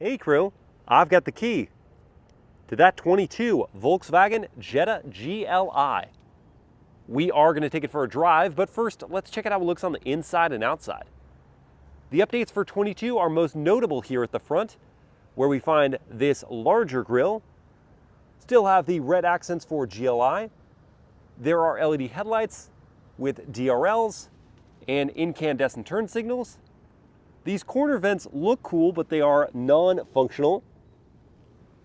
Hey crew, I've got the key to that 22 Volkswagen Jetta GLI. We are going to take it for a drive, but first let's check out how it looks on the inside and outside. The updates for 22 are most notable here at the front, where we find this larger grille. Still have the red accents for GLI. There are LED headlights with DRLs and incandescent turn signals. These corner vents look cool, but they are non-functional.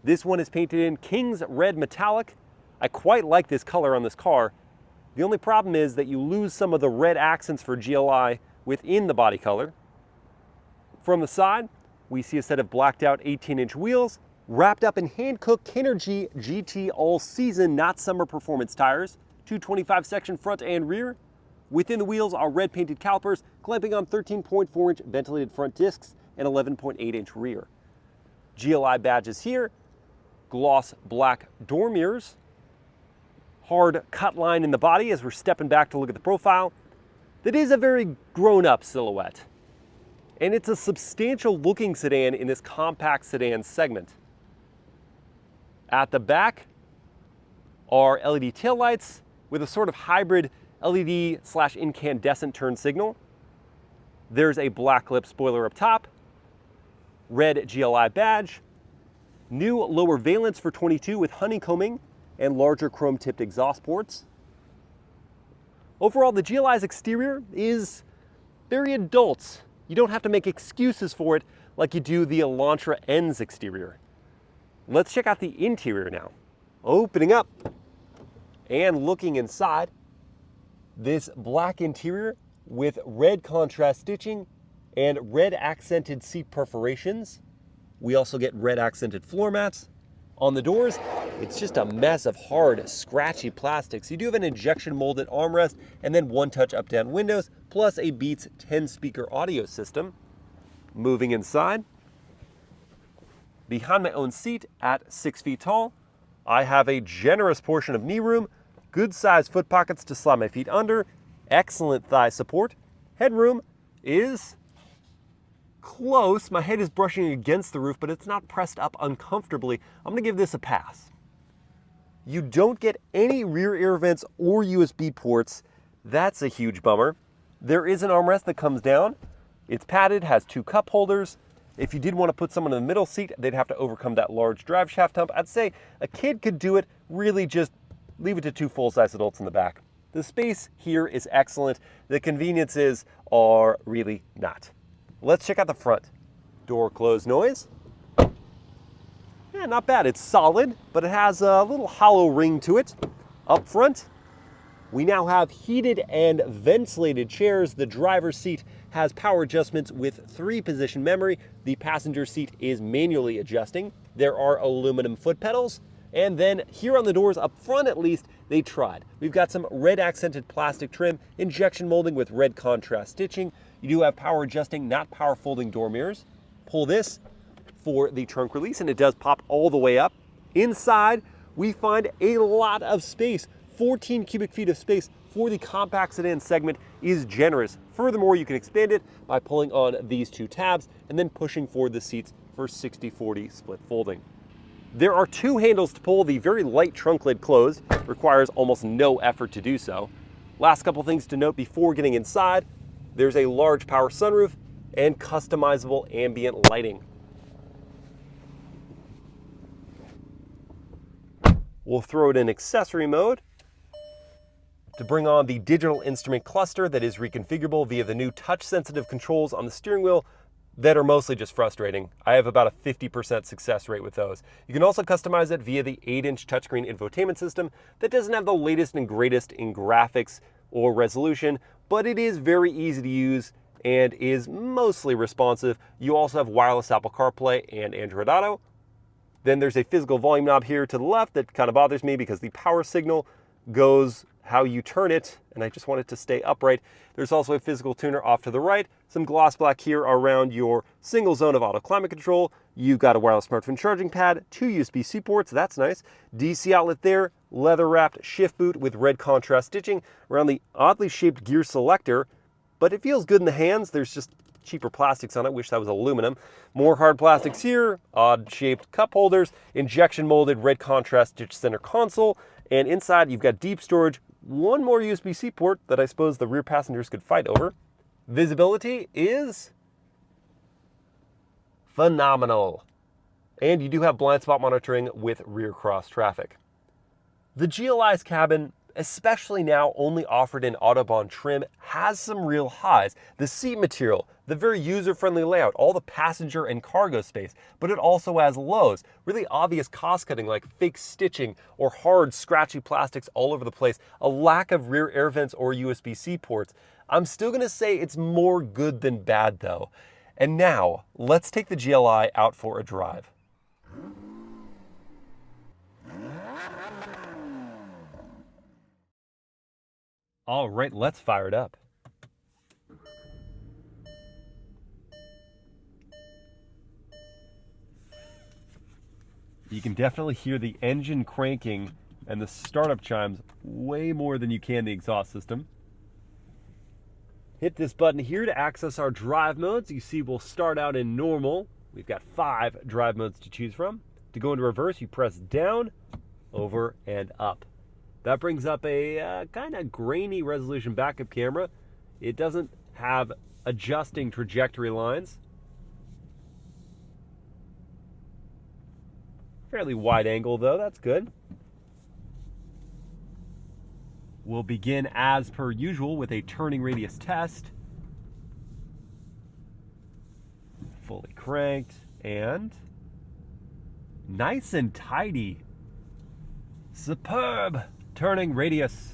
This one is painted in King's Red Metallic. I quite like this color on this car. The only problem is that you lose some of the red accents for GLI within the body color. From the side, we see a set of blacked out 18-inch wheels wrapped up in Hankook Kinergy GT all-season, not summer performance tires, 225 section front and rear. Within the wheels are red painted calipers clamping on 13.4-inch ventilated front discs and 11.8-inch rear. GLI badges here, gloss black door mirrors, hard cut line in the body as we're stepping back to look at the profile. That is a very grown-up silhouette. And it's a substantial looking sedan in this compact sedan segment. At the back are LED taillights with a sort of hybrid LED/incandescent turn signal. There's a black lip spoiler up top, red GLI badge, new lower valence for 22 with honeycombing and larger chrome tipped exhaust ports. Overall, the GLI's exterior is very adult. You don't have to make excuses for it like you do the Elantra N's exterior. Let's check out the interior now. Opening up and looking inside, this black interior with red contrast stitching and red accented seat perforations. We also get red accented floor mats. On the doors, it's just a mess of hard, scratchy plastics. You do have an injection molded armrest and then one-touch up-down windows, plus a Beats 10-speaker audio system. Moving inside, behind my own seat at 6 feet tall, I have a generous portion of knee room, good-sized foot pockets to slide my feet under, excellent thigh support. Headroom is close. My head is brushing against the roof, but it's not pressed up uncomfortably. I'm going to give this a pass. You don't get any rear air vents or USB ports. That's a huge bummer. There is an armrest that comes down. It's padded, has 2 cup holders. If you did want to put someone in the middle seat, they'd have to overcome that large drive shaft hump. I'd say a kid could do it. Really just leave it to 2 full-size adults in the back. The space here is excellent. The conveniences are really not. Let's check out the front. Door close noise. Yeah, not bad. It's solid, but it has a little hollow ring to it. Up front, we now have heated and ventilated chairs. The driver's seat has power adjustments with 3-position memory. The passenger seat is manually adjusting. There are aluminum foot pedals. And then here on the doors, up front at least, they tried. We've got some red accented plastic trim, injection molding with red contrast stitching. You do have power adjusting, not power folding door mirrors. Pull this for the trunk release and it does pop all the way up. Inside, we find a lot of space. 14 cubic feet of space for the compact sedan segment is generous. Furthermore, you can expand it by pulling on these 2 tabs and then pushing forward the seats for 60/40 split folding. There are 2 handles to pull. The very light trunk lid closed, requires almost no effort to do so. Last couple things to note before getting inside, there's a large power sunroof and customizable ambient lighting. We'll throw it in accessory mode to bring on the digital instrument cluster that is reconfigurable via the new touch-sensitive controls on the steering wheel that are mostly just frustrating. I have about a 50% success rate with those. You can also customize it via the 8-inch touchscreen infotainment system that doesn't have the latest and greatest in graphics or resolution, but it is very easy to use and is mostly responsive. You also have wireless Apple CarPlay and Android Auto. Then there's a physical volume knob here to the left that kind of bothers me because the power signal goes how you turn it, and I just want it to stay upright. There's also a physical tuner off to the right, some gloss black here around your single zone of auto climate control. You've got a wireless smartphone charging pad, 2 USB-C ports, that's nice. DC outlet there, leather wrapped shift boot with red contrast stitching around the oddly shaped gear selector, but it feels good in the hands. There's just cheaper plastics on it. Wish that was aluminum. More hard plastics here, odd shaped cup holders, injection molded red contrast stitched center console, and inside you've got deep storage, one more USB-C port that I suppose the rear passengers could fight over. Visibility is phenomenal. And you do have blind spot monitoring with rear cross traffic. The GLI's cabin, especially now only offered in Autobahn trim, has some real highs. The seat material, the very user-friendly layout, all the passenger and cargo space, but it also has lows. Really obvious cost-cutting like fake stitching or hard, scratchy plastics all over the place, a lack of rear air vents or USB-C ports. I'm still gonna say it's more good than bad though. And now, let's take the GLI out for a drive. All right, let's fire it up. You can definitely hear the engine cranking and the startup chimes way more than you can the exhaust system. Hit this button here to access our drive modes. You see we'll start out in normal. We've got 5 drive modes to choose from. To go into reverse, you press down, over, and up. That brings up a kind of grainy resolution backup camera. It doesn't have adjusting trajectory lines. Fairly wide angle though, that's good. We'll begin as per usual with a turning radius test. Fully cranked and nice and tidy. Superb turning radius.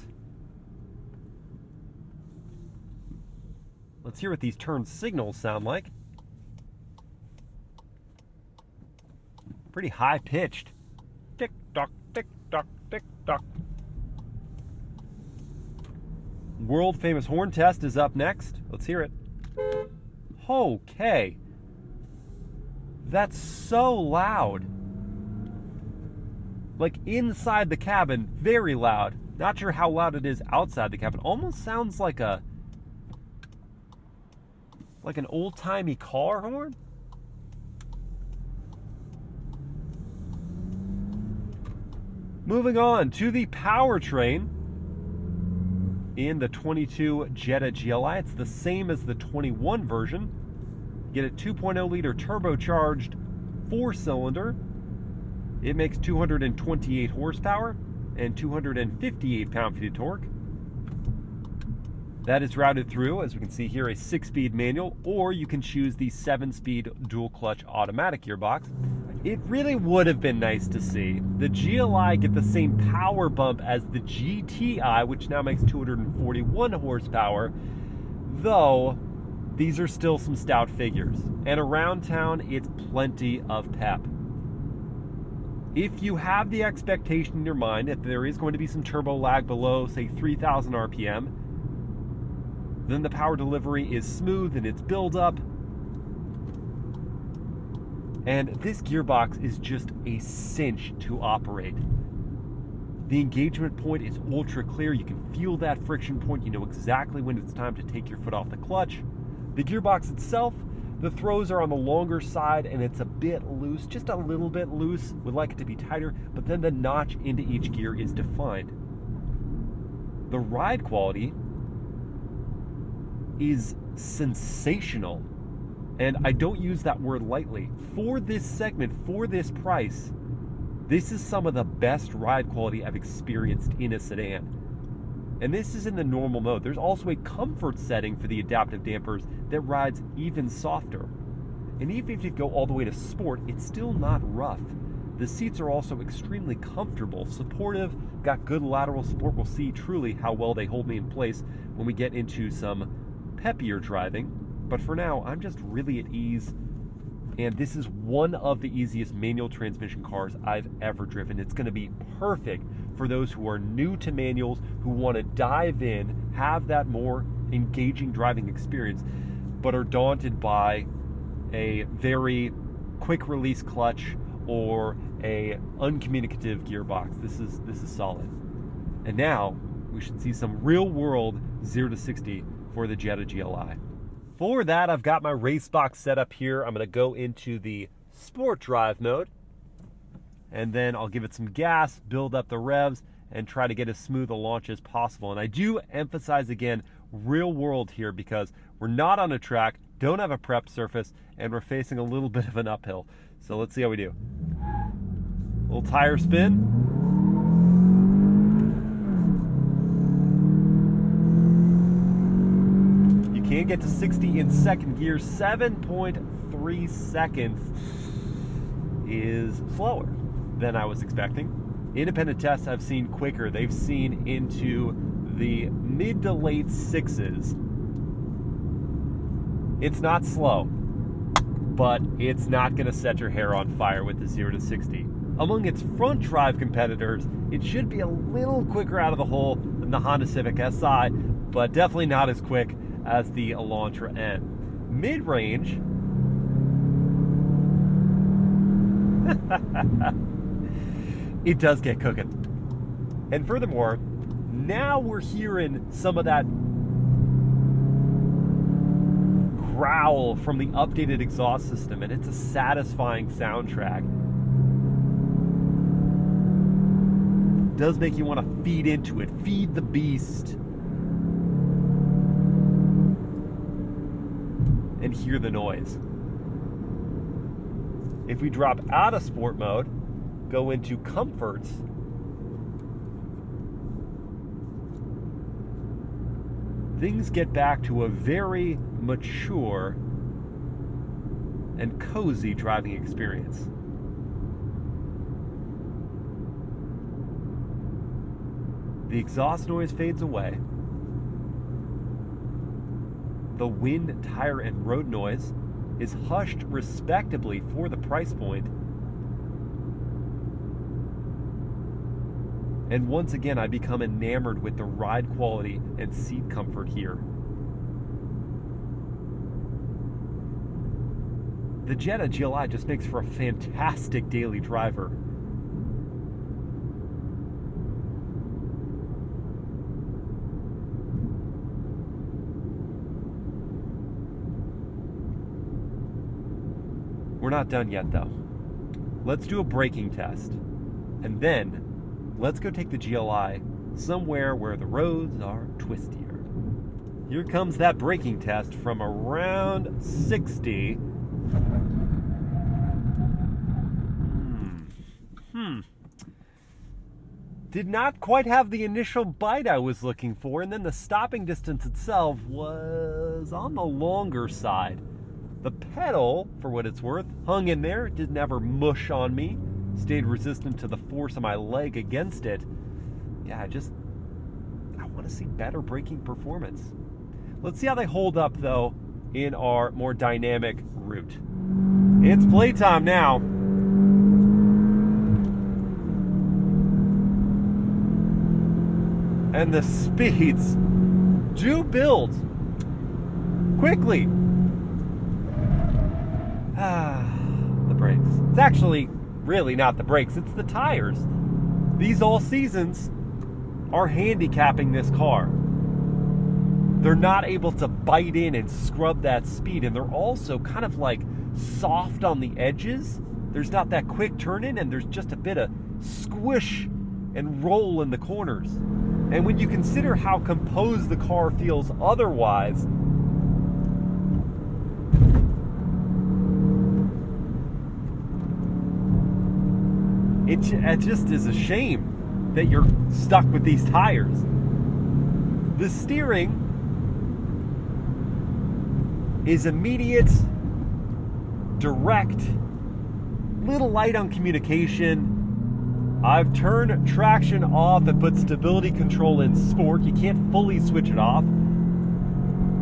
Let's hear what these turn signals sound like. Pretty high pitched. Tick tock, tick tock, tick tock. World famous horn test is up next. Let's hear it. Okay. That's so loud. Like inside the cabin, very loud. Not sure how loud it is outside the cabin. Almost sounds like an old-timey car horn. Moving on to the powertrain in the 22 Jetta GLI. It's the same as the 21 version. Get a 2.0 liter turbocharged 4-cylinder. It makes 228 horsepower and 258 pound-feet of torque. That is routed through, as we can see here, a 6-speed manual, or you can choose the 7-speed dual-clutch automatic gearbox. It really would have been nice to see the GLI get the same power bump as the GTI, which now makes 241 horsepower, though these are still some stout figures. And around town, it's plenty of pep. If you have the expectation in your mind that there is going to be some turbo lag below, say, 3,000 RPM, then the power delivery is smooth in its build-up. And this gearbox is just a cinch to operate. The engagement point is ultra clear. You can feel that friction point. You know exactly when it's time to take your foot off the clutch. The gearbox itself, the throws are on the longer side and it's a bit loose, just a little bit loose. Would like it to be tighter, but then the notch into each gear is defined. The ride quality is sensational. And I don't use that word lightly. For this segment, for this price, this is some of the best ride quality I've experienced in a sedan. And this is in the normal mode. There's also a comfort setting for the adaptive dampers that rides even softer. And even if you go all the way to sport, it's still not rough. The seats are also extremely comfortable, supportive, got good lateral support. We'll see truly how well they hold me in place when we get into some peppier driving. But for now, I'm just really at ease. And this is one of the easiest manual transmission cars I've ever driven. It's going to be perfect for those who are new to manuals, who want to dive in, have that more engaging driving experience, but are daunted by a very quick release clutch or a uncommunicative gearbox. This is solid. And now we should see some real world 0 to 60 for the Jetta GLI. For that, I've got my race box set up here. I'm going to go into the sport drive mode, and then I'll give it some gas, build up the revs, and try to get as smooth a launch as possible. And I do emphasize again, real world here, because we're not on a track, don't have a prep surface, and we're facing a little bit of an uphill. So let's see how we do. Little tire spin. You can get to 60 in second gear. 7.3 seconds is slower than I was expecting. Independent tests I've seen quicker. They've seen into the mid to late sixes. It's not slow, but it's not going to set your hair on fire with the 0 to 60. Among its front drive competitors, it should be a little quicker out of the hole than the Honda Civic Si, but definitely not as quick as the Elantra N. Mid-range, it does get cooking. And furthermore, now we're hearing some of that growl from the updated exhaust system, and it's a satisfying soundtrack. It does make you want to feed into it, feed the beast, and hear the noise. If we drop out of sport mode, go into comforts, things get back to a very mature and cozy driving experience. The exhaust noise fades away. The wind, tire, and road noise is hushed respectably for the price point. And once again, I become enamored with the ride quality and seat comfort here. The Jetta GLI just makes for a fantastic daily driver. We're not done yet though. Let's do a braking test. And then, let's go take the GLI somewhere where the roads are twistier. Here comes that braking test from around 60. Did not quite have the initial bite I was looking for, and then the stopping distance itself was on the longer side. The pedal, for what it's worth, hung in there. It didn't ever mush on me. Stayed resistant to the force of my leg against it. Yeah, I want to see better braking performance. Let's see how they hold up, though, in our more dynamic route. It's playtime now. And the speeds do build quickly. The brakes. It's actually really not the brakes, it's the tires. These all seasons are handicapping this car. They're not able to bite in and scrub that speed, and they're also kind of like soft on the edges. There's not that quick turn in, and there's just a bit of squish and roll in the corners. And when you consider how composed the car feels otherwise, it just is a shame that you're stuck with these tires. The steering is immediate, direct, little light on communication. I've turned traction off and put stability control in sport. You can't fully switch it off.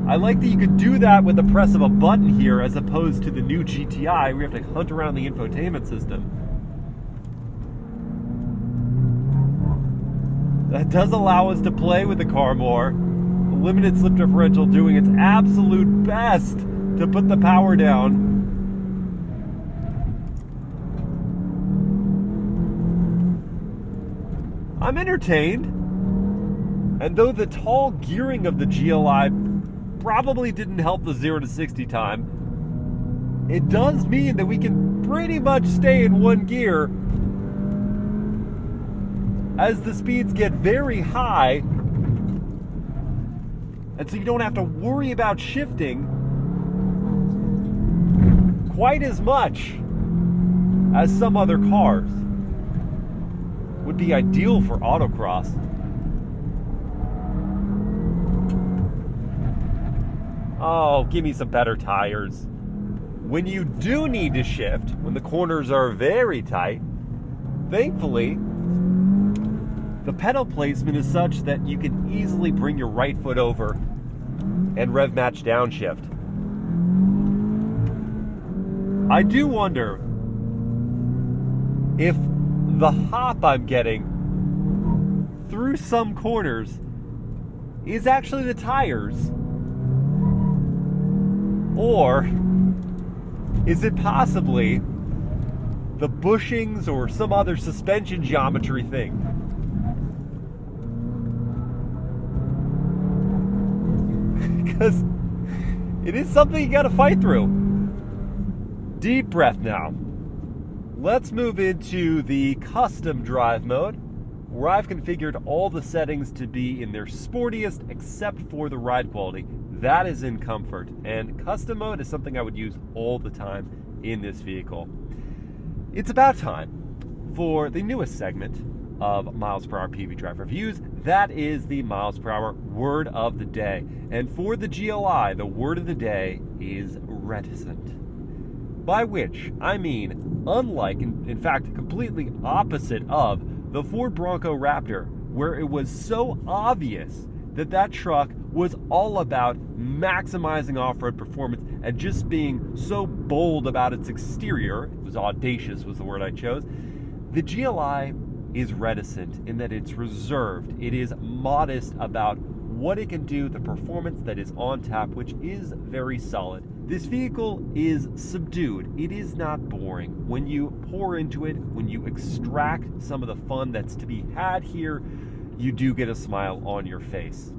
I like that you could do that with the press of a button here as opposed to the new GTI where you have to hunt around the infotainment system. That does allow us to play with the car more. The limited slip differential doing its absolute best to put the power down. I'm entertained, and though the tall gearing of the GLI probably didn't help the 0 to 60 time. It does mean that we can pretty much stay in one gear as the speeds get very high, and so you don't have to worry about shifting quite as much as some other cars. Would be ideal for autocross. Oh, give me some better tires. When you do need to shift, when the corners are very tight, thankfully, the pedal placement is such that you can easily bring your right foot over and rev match downshift. I do wonder if the hop I'm getting through some corners is actually the tires, or is it possibly the bushings or some other suspension geometry thing? Because it is something you gotta fight through. Deep breath now. Let's move into the custom drive mode, where I've configured all the settings to be in their sportiest except for the ride quality. That is in comfort, and custom mode is something I would use all the time in this vehicle. It's about time for the newest segment of Miles Per Hour PV Drive Reviews. That is the Miles Per Hour word of the day. And for the GLI, the word of the day is reticent. By which I mean, unlike, in fact, completely opposite of the Ford Bronco Raptor, where it was so obvious that that truck was all about maximizing off-road performance and just being so bold about its exterior. It was audacious was the word I chose. The GLI is reticent in that it's reserved. It is modest about what it can do, the performance that is on tap, which is very solid. This vehicle is subdued. It is not boring. When you pour into it, when you extract some of the fun that's to be had here, you do get a smile on your face.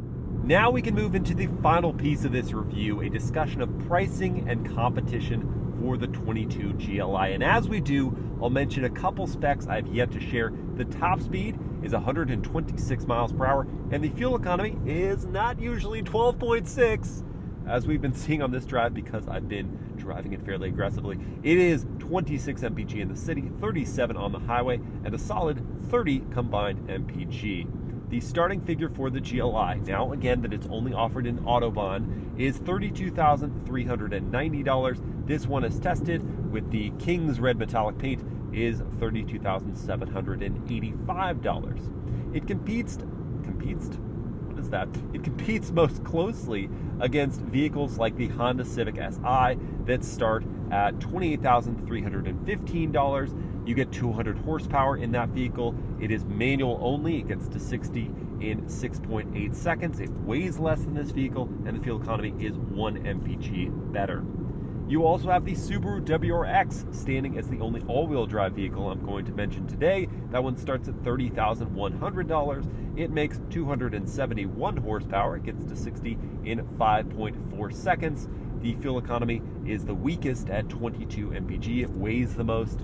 Now we can move into the final piece of this review, a discussion of pricing and competition for the 22 GLI. And as we do, I'll mention a couple specs I've yet to share. The top speed is 126 miles per hour, and the fuel economy is not usually 12.6, as we've been seeing on this drive because I've been driving it fairly aggressively. It is 26 mpg in the city, 37 on the highway, and a solid 30 combined mpg. The starting figure for the GLI, now again that it's only offered in Autobahn, is $32,390. This one is tested with the King's Red metallic paint is $32,785. It competes, what is that? It competes most closely against vehicles like the Honda Civic Si that start at $28,315. You get 200 horsepower in that vehicle. It is manual only. It gets to 60 in 6.8 seconds. It weighs less than this vehicle, and the fuel economy is 1 mpg better. You also have the Subaru WRX standing as the only all-wheel drive vehicle I'm going to mention today. That one starts at $30,100. It makes 271 horsepower. It gets to 60 in 5.4 seconds. The fuel economy is the weakest at 22 mpg. It weighs the most.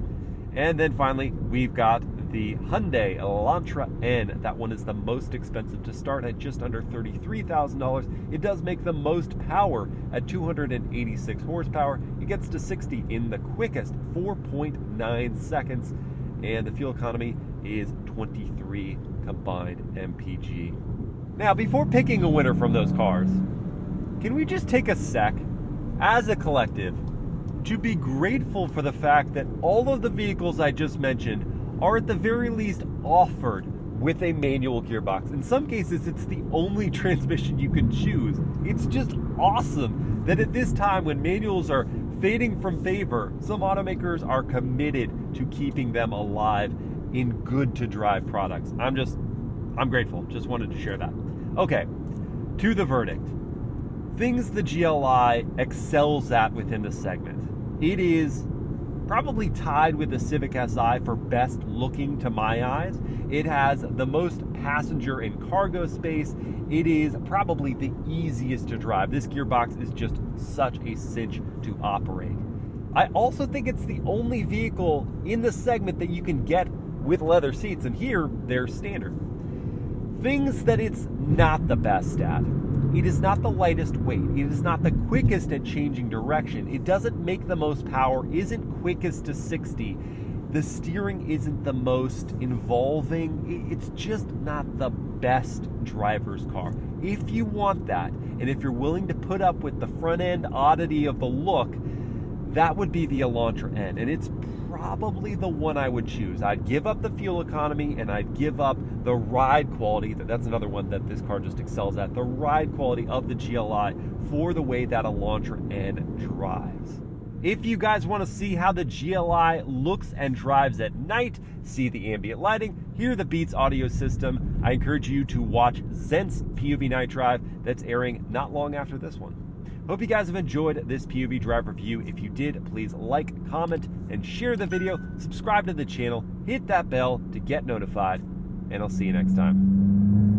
And then finally, we've got the Hyundai Elantra N. That one is the most expensive to start at just under $33,000. It does make the most power at 286 horsepower. It gets to 60 in the quickest 4.9 seconds. And the fuel economy is 23 combined mpg. Now, before picking a winner from those cars, can we just take a sec, as a collective, to be grateful for the fact that all of the vehicles I just mentioned are at the very least offered with a manual gearbox. In some cases, it's the only transmission you can choose. It's just awesome that at this time when manuals are fading from favor, some automakers are committed to keeping them alive in good to drive products. I'm grateful. Just wanted to share that. Okay, to the verdict. Things the GLI excels at within the segment. It is probably tied with the Civic Si for best looking to my eyes. It has the most passenger and cargo space. It is probably the easiest to drive. This gearbox is just such a cinch to operate. I also think it's the only vehicle in the segment that you can get with leather seats, and here they're standard. Things that it's not the best at. It is not the lightest weight. It is not the quickest at changing direction. It doesn't make the most power, isn't quickest to 60. The steering isn't the most involving. It's just not the best driver's car. If you want that, and if you're willing to put up with the front end oddity of the look, that would be the Elantra N, and it's probably the one I would choose. I'd give up the fuel economy and I'd give up the ride quality. That's another one that this car just excels at. The ride quality of the GLI for the way that Elantra N drives. If you guys want to see how the GLI looks and drives at night, see the ambient lighting, hear the Beats audio system, I encourage you to watch Zent's POV Night Drive that's airing not long after this one. Hope you guys have enjoyed this POV drive review. If you did, please like, comment, and share the video. Subscribe to the channel, hit that bell to get notified, and I'll see you next time.